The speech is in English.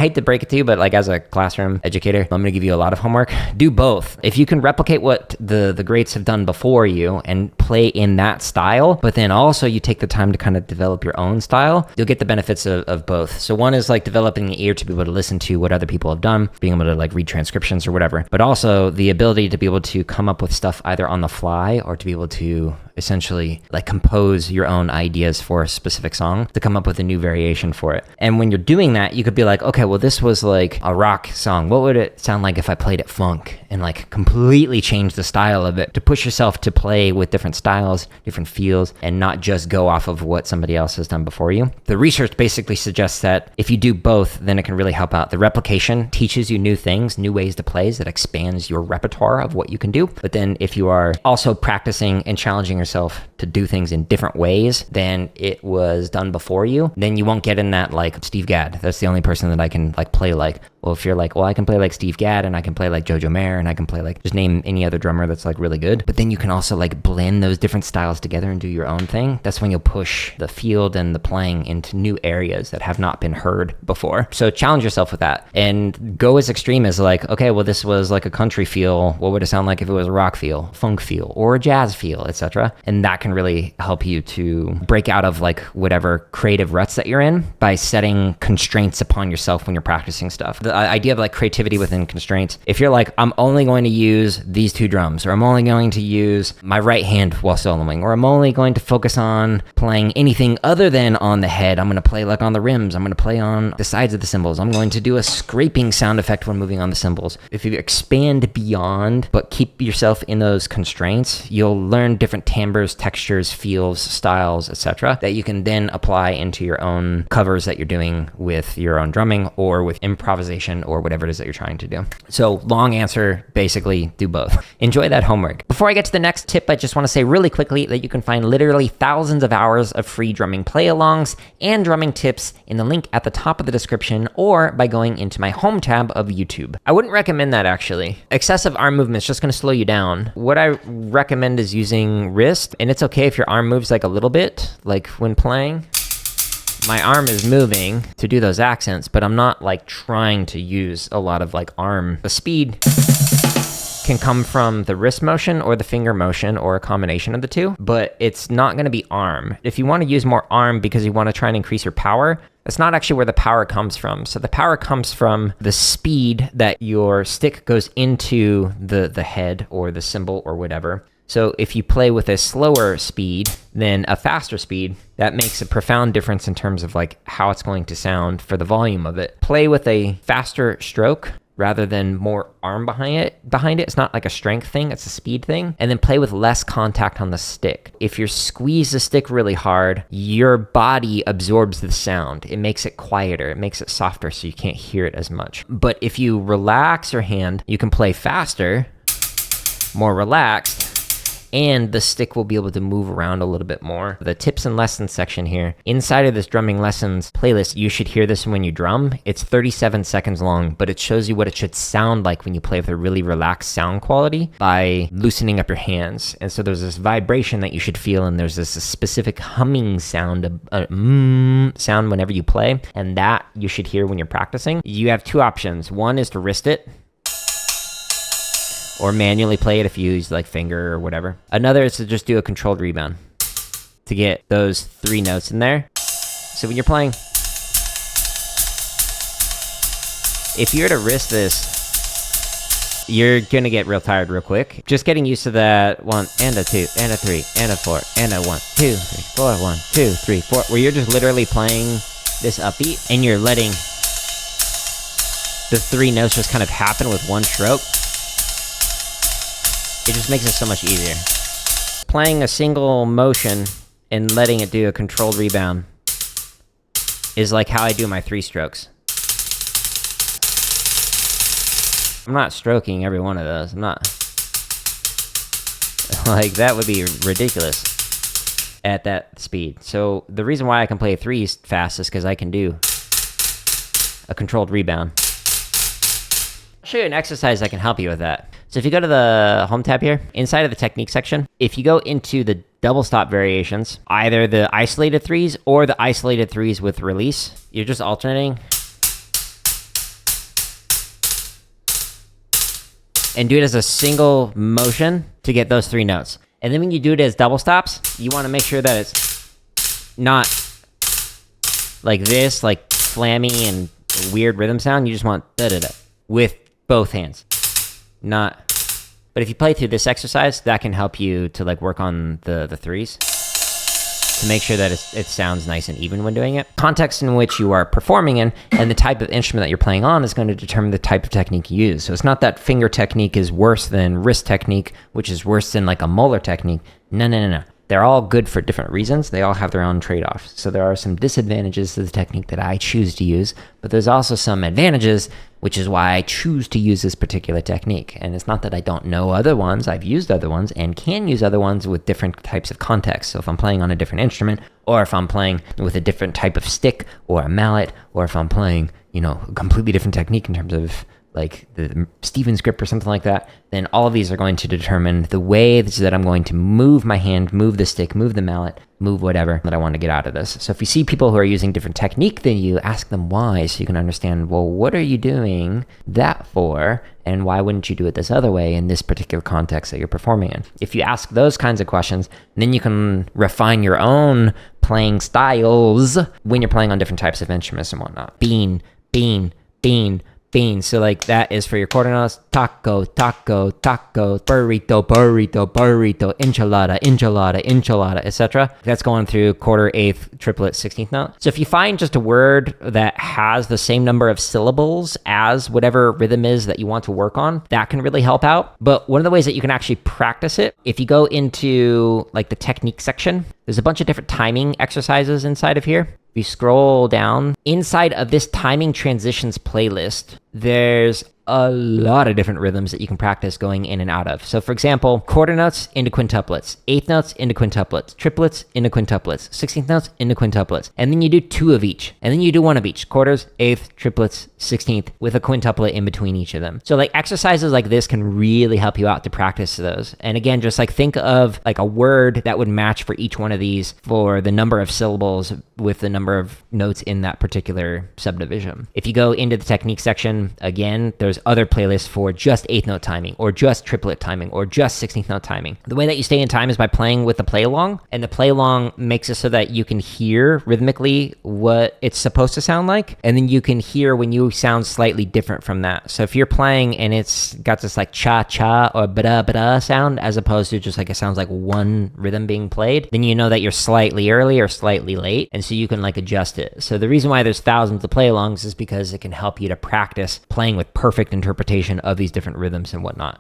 hate to break it to you, but like as a classroom educator, I'm going to give you a lot of homework. Do both. If you can replicate what the greats have done before you and play in that style, but then also you take the time to kind of develop your own style, you'll get the benefits of both. So one is like developing the ear to be able to listen to what other people have done, being able to like read transcriptions or whatever, but also the ability to be able to come up with stuff either on the fly or to be able to essentially like compose your own ideas for a specific song, to come up with a new variation for it. And when you're doing that, you could be like, okay, well, this was like a rock song. What would it sound like if I played it funk and like completely change the style of it, to push yourself to play with different styles, different feels, and not just go off of what somebody else has done before you. The research basically suggests that if you do both, then it can really help out. The replication teaches you new things, new ways to play, that expands your repertoire of what you can do. But then if you are also practicing and challenging yourself to do things in different ways than it was done before you, then you won't get in that like Steve Gadd, that's the only person that I can like play like. Well, if you're like, well, I can play like Steve Gadd and I can play like Jojo Mayer and I can play like, just name any other drummer that's like really good. But then you can also like blend those different styles together and do your own thing. That's when you'll push the field and the playing into new areas that have not been heard before. So challenge yourself with that and go as extreme as like, okay, well, this was like a country feel. What would it sound like if it was a rock feel, funk feel, or a jazz feel, etc.? And that can really help you to break out of like whatever creative ruts that you're in by setting constraints upon yourself when you're practicing stuff. The idea of like creativity within constraints. If you're like, I'm only going to use these two drums, or I'm only going to use my right hand while soloing, or I'm only going to focus on playing anything other than on the head. I'm going to play like on the rims. I'm going to play on the sides of the cymbals. I'm going to do a scraping sound effect when moving on the cymbals. If you expand beyond, but keep yourself in those constraints, you'll learn different timbres, textures, feels, styles, etc., that you can then apply into your own covers that you're doing with your own drumming or with improvisation or whatever it is that you're trying to do. So long answer, basically do both. Enjoy that homework. Before I get to the next tip, I just want to say really quickly that you can find literally thousands of hours of free drumming play-alongs and drumming tips in the link at the top of the description or by going into my home tab of YouTube. I wouldn't recommend that actually. Excessive arm movement is just going to slow you down. What I recommend is using wrist, and it's okay if your arm moves like a little bit, like when playing. My arm is moving to do those accents, but I'm not like trying to use a lot of like arm. The speed can come from the wrist motion or the finger motion or a combination of the two, but it's not going to be arm. If you want to use more arm because you want to try and increase your power, that's not actually where the power comes from. So the power comes from the speed that your stick goes into the head or the cymbal or whatever. So if you play with a slower speed than a faster speed, that makes a profound difference in terms of like how it's going to sound for the volume of it. Play with a faster stroke rather than more arm behind it. It's not like a strength thing, it's a speed thing. And then play with less contact on the stick. If you squeeze the stick really hard, your body absorbs the sound. It makes it quieter, it makes it softer so you can't hear it as much. But if you relax your hand, you can play faster, more relaxed, and the stick will be able to move around a little bit more. The tips and lessons section here, inside of this drumming lessons playlist, you should hear this when you drum. It's 37 seconds long, but it shows you what it should sound like when you play with a really relaxed sound quality by loosening up your hands. And so there's this vibration that you should feel, and there's this specific humming sound, sound whenever you play, and that you should hear when you're practicing. You have two options. One is to wrist it, or manually play it if you use like finger or whatever. Another is to just do a controlled rebound to get those three notes in there. So when you're playing, if you were to wrist this, you're gonna get real tired real quick. Just getting used to that 1 and a 2 and a 3 and a 4 and a 1, 2, 3, 4, 1, 2, 3, 4, where you're just literally playing this upbeat and you're letting the three notes just kind of happen with one stroke. It just makes it so much easier. Playing a single motion and letting it do a controlled rebound is like how I do my three strokes. I'm not stroking every one of those. I'm not. Like, that would be ridiculous at that speed. So the reason why I can play threes fast is because I can do a controlled rebound. I'll show you an exercise that can help you with that. So if you go to the home tab here, inside of the technique section, if you go into the double stop variations, either the isolated threes or the isolated threes with release, you're just alternating. and do it as a single motion to get those 3 notes. And then when you do it as double stops, you want to make sure that it's not like this, like flammy and weird rhythm sound. You just want da-da-da with both hands. But if you play through this exercise, that can help you to like work on the 3s to make sure that it sounds nice and even when doing it. Context in which you are performing in and the type of instrument that you're playing on is going to determine the type of technique you use. So it's not that finger technique is worse than wrist technique, which is worse than like a molar technique. No. They're all good for different reasons. They all have their own trade-offs. So there are some disadvantages to the technique that I choose to use, but there's also some advantages, which is why I choose to use this particular technique. And it's not that I don't know other ones. I've used other ones and can use other ones with different types of context. So if I'm playing on a different instrument, or if I'm playing with a different type of stick or a mallet, or if I'm playing, a completely different technique in terms of like the Stevens grip or something like that, then all of these are going to determine the way that I'm going to move my hand, move the stick, move the mallet, move whatever that I want to get out of this. So if you see people who are using different technique than you, ask them why, so you can understand, well, what are you doing that for? And why wouldn't you do it this other way in this particular context that you're performing in? If you ask those kinds of questions, then you can refine your own playing styles when you're playing on different types of instruments and whatnot. Bean. So like that is for your quarter notes. Taco, burrito, enchilada, etc. That's going through quarter, eighth, triplet, 16th note. So if you find just a word that has the same number of syllables as whatever rhythm is that you want to work on, that can really help out. But one of the ways that you can actually practice it, if you go into like the technique section, there's a bunch of different timing exercises inside of here. If you scroll down, inside of this timing transitions playlist, there's a lot of different rhythms that you can practice going in and out of. So for example, quarter notes into quintuplets, eighth notes into quintuplets, triplets into quintuplets, 16th notes into quintuplets. And then you do 2 of each. And then you do 1 of each, quarters, eighth, triplets, 16th, with a quintuplet in between each of them. So like exercises like this can really help you out to practice those. And again, just like think of like a word that would match for each one of these for the number of syllables with the number of notes in that particular subdivision. If you go into the technique section, again, there's other playlists for just 8th note timing, or just triplet timing, or just 16th note timing. The way that you stay in time is by playing with the play along, and the play along makes it so that you can hear rhythmically what it's supposed to sound like, and then you can hear when you sound slightly different from that. So if you're playing and it's got this like cha-cha or ba-da sound, as opposed to just like it sounds like one rhythm being played, then you know that you're slightly early or slightly late, and so you can like adjust it. So the reason why there's thousands of play alongs is because it can help you to practice playing with perfect interpretation of these different rhythms and whatnot.